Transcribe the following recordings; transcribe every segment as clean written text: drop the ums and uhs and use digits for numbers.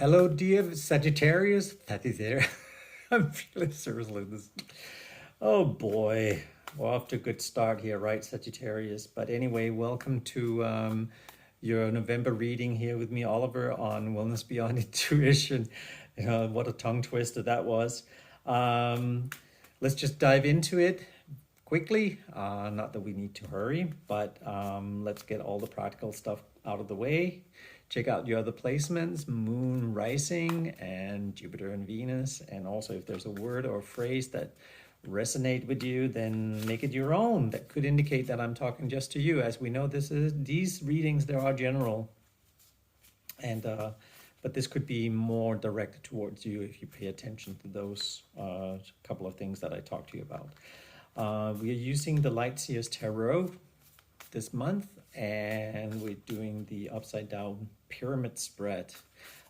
Hello, dear Sagittarius. Sagittarius. I'm feeling seriously this. Oh boy, we're off to a good start here, right, Sagittarius? But anyway, welcome to your November reading here with me, Oliver, on Wellness Beyond Intuition. What a tongue twister that was. Um, let's just dive into it quickly. Not that we need to hurry, but let's get all the practical stuff out of the way. Check out your other placements, Moon Rising and Jupiter and Venus. And also if there's a word or a phrase that resonate with you, then make it your own. That could indicate that I'm talking just to you. As we know, these readings, they are general. And but this could be more directed towards you if you pay attention to those couple of things that I talked to you about. We are using the Light Seers Tarot this month, and we're doing the upside down pyramid spread.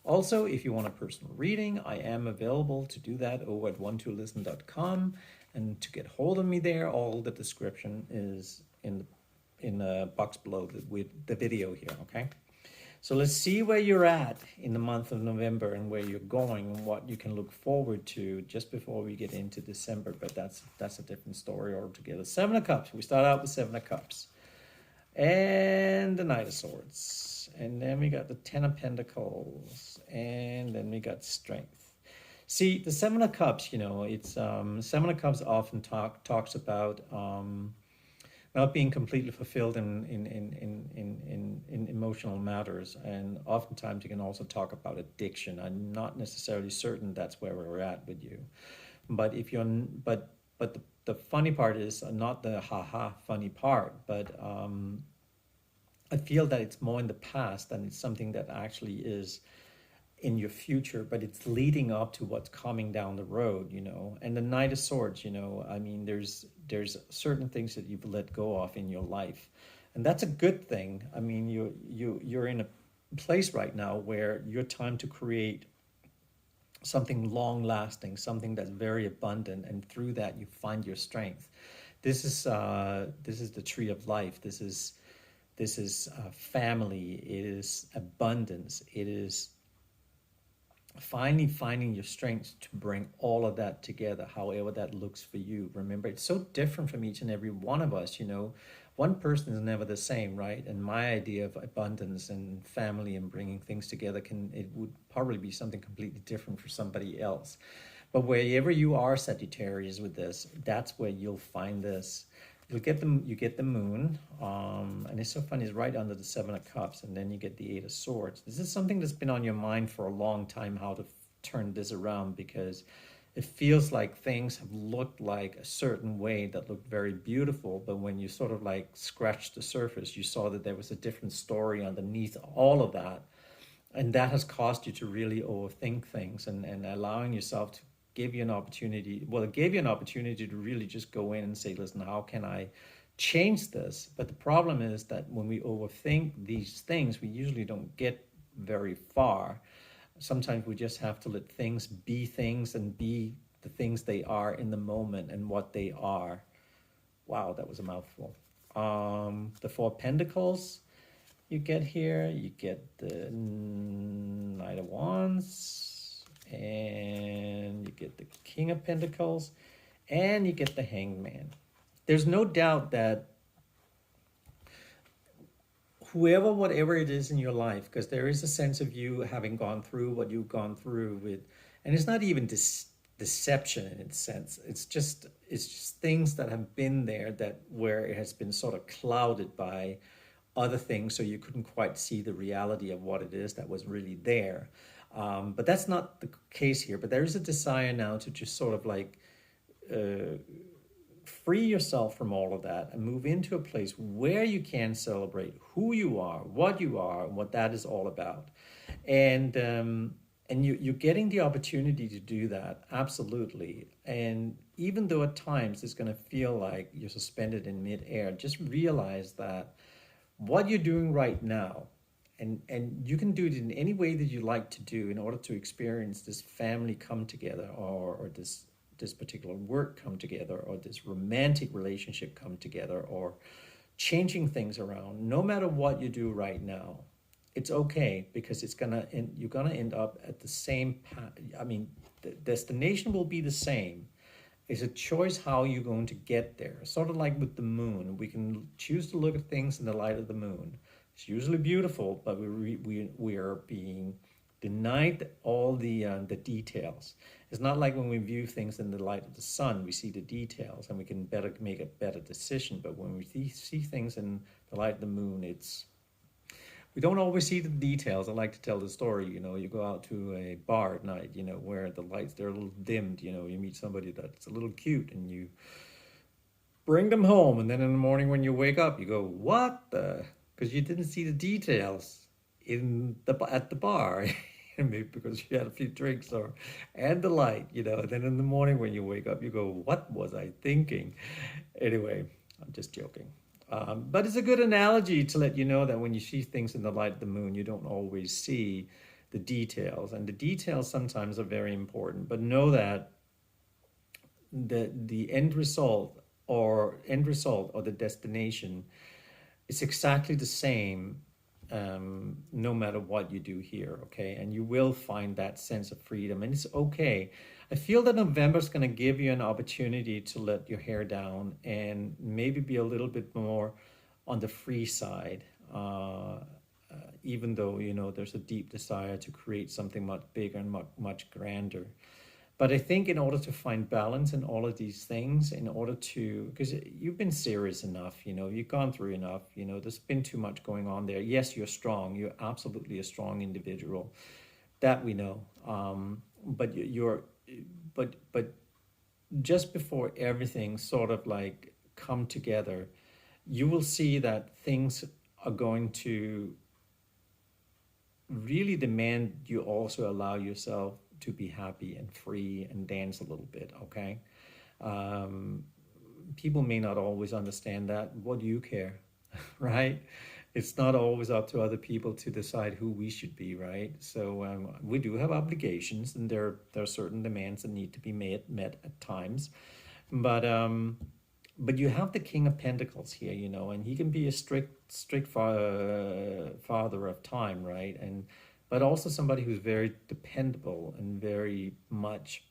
Also, if you want a personal reading, I am available to do that over at one2listen.com, and to get hold of me there, all the description is in the box below with the video here. Okay, so let's see where you're at in the month of November and where you're going and what you can look forward to just before we get into December. But that's a different story altogether. Seven of Cups. We start out with Seven of Cups and the Knight of Swords, and then we got the Ten of Pentacles, and then we got Strength. See, the Seven of Cups, it's Seven of Cups often talks about not being completely fulfilled in emotional matters, and oftentimes you can also talk about addiction. I'm not necessarily certain that's where we're at with you, but if you're but the funny part is not the haha funny part, but I feel that it's more in the past than it's something that actually is in your future, but it's leading up to what's coming down the road, And the Knight of Swords, I mean, there's certain things that you've let go of in your life, and that's a good thing. I mean, you're in a place right now where your time to create something long lasting, something that's very abundant, and through that you find your strength. This is the tree of life. This is family. It is abundance. It is finally finding your strength to bring all of that together, however that looks for you. Remember, it's so different from each and every one of us. One person is never the same, right? And my idea of abundance and family and bringing things together it would probably be something completely different for somebody else. But wherever you are, Sagittarius, with this, that's where you'll find this. You get the Moon, and it's so funny, it's right under the Seven of Cups, and then you get the Eight of Swords. This is something that's been on your mind for a long time, how to turn this around, because it feels like things have looked like a certain way that looked very beautiful, but when you sort of like scratched the surface, you saw that there was a different story underneath all of that. And that has caused you to really overthink things, and allowing yourself to give you an opportunity. Well, it gave you an opportunity to really just go in and say, listen, how can I change this? But the problem is that when we overthink these things, we usually don't get very far. Sometimes we just have to let things and be the things they are in the moment and what they are. Wow, that was a mouthful. The Four of Pentacles you get here. You get the Knight of Wands, and you get the King of Pentacles, and you get the Hanged Man. There's no doubt that whatever it is in your life, because there is a sense of you having gone through what you've gone through with, and it's not even deception in its sense. It's just things that have been there where it has been sort of clouded by other things, so you couldn't quite see the reality of what it is that was really there. But that's not the case here. But there is a desire now to just sort of like free yourself from all of that and move into a place where you can celebrate who you are, and what that is all about. And you're getting the opportunity to do that, absolutely. And even though at times it's going to feel like you're suspended in midair, just realize that what you're doing right now, and you can do it in any way that you like to do in order to experience this family come together, or this particular work come together, or this romantic relationship come together, or changing things around. No matter what you do right now, it's okay, because you're gonna end up at the same path. I mean, the destination will be the same. It's a choice how you're going to get there. Sort of like with the moon, we can choose to look at things in the light of the moon. It's usually beautiful, but we are being denied all the details. It's not like when we view things in the light of the sun, we see the details and we can better make a better decision. But when we see things in the light of the moon, we don't always see the details. I like to tell the story, you go out to a bar at night, where the lights, they're a little dimmed, you meet somebody that's a little cute and you bring them home. And then in the morning when you wake up, you go, what the? Because you didn't see the details at the bar. Maybe because you had a few drinks and the light, and then in the morning when you wake up, you go, what was I thinking? Anyway, I'm just joking. But it's a good analogy to let you know that when you see things in the light of the moon, you don't always see the details. And the details sometimes are very important. But know that the end result or the destination is exactly the same, no matter what you do here, okay? And you will find that sense of freedom, and it's okay. I feel that November is going to give you an opportunity to let your hair down and maybe be a little bit more on the free side, even though, there's a deep desire to create something much bigger and much grander. But I think in order to find balance in all of these things, because you've been serious enough, you've gone through enough, there's been too much going on there. Yes, you're strong. You're absolutely a strong individual. That we know. But but just before everything sort of like come together, you will see that things are going to really demand you also allow yourself to be happy and free and dance a little bit, okay? Um, People may not always understand that. What do you care, right? It's not always up to other people to decide who we should be, right? So we do have obligations, and there are certain demands that need to be met at times. But but you have the King of Pentacles here, and he can be a strict father of time, right? And but also somebody who's very dependable and very much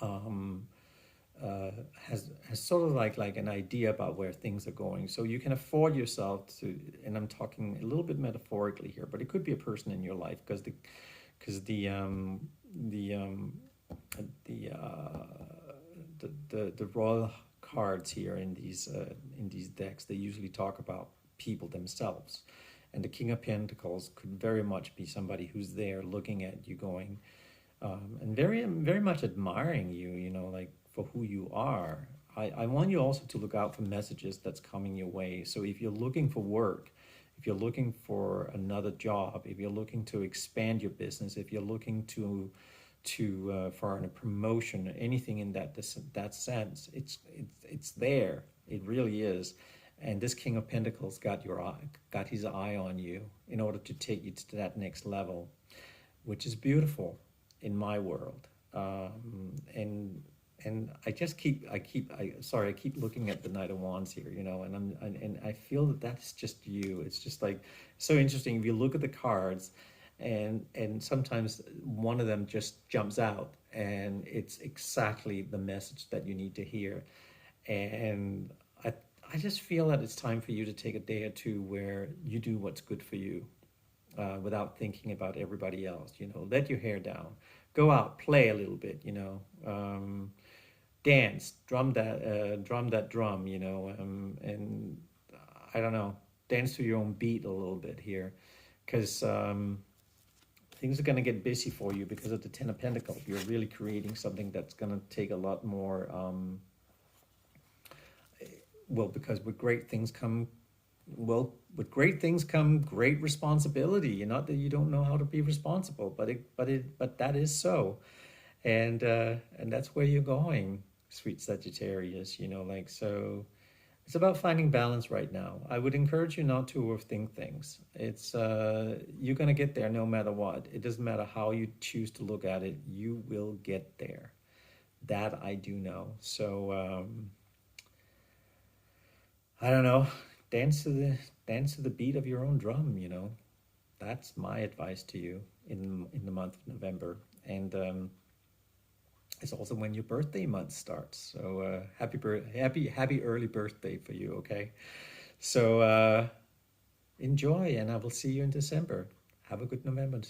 um, has sort of like an idea about where things are going. So you can afford yourself to, and I'm talking a little bit metaphorically here, but it could be a person in your life, because the the uh, the royal cards here in these decks, they usually talk about people themselves, and the King of Pentacles could very much be somebody who's there looking at you, going, and very much admiring you, like for who you are. I want you also to look out for messages that's coming your way. So if you're looking for work, if you're looking for another job, if you're looking to expand your business, if you're looking for a promotion, anything in that sense, it's there. It really is. And this King of Pentacles got his eye on you in order to take you to that next level, which is beautiful in my world. And I keep looking at the Knight of Wands here, and I feel that that's just you. It's just like so interesting. If you look at the cards, and sometimes one of them just jumps out, and it's exactly the message that you need to hear. And I just feel that it's time for you to take a day or two where you do what's good for you, without thinking about everybody else. Let your hair down, go out, play a little bit. Dance, drum that drum. And I don't know, dance to your own beat a little bit here, because things are going to get busy for you because of the Ten of Pentacles. You're really creating something that's going to take a lot more. Because with great things come great responsibility. Not that you don't know how to be responsible, but that is so, and that's where you're going, sweet Sagittarius. So. It's about finding balance right now. I would encourage you not to overthink things. It's you're gonna get there no matter what. It doesn't matter how you choose to look at it. You will get there. That I do know. So I don't know. Dance to the beat of your own drum. That's my advice to you in the month of November. And it's also when your birthday month starts. So happy early birthday for you, okay? So enjoy, and I will see you in December. Have a good November.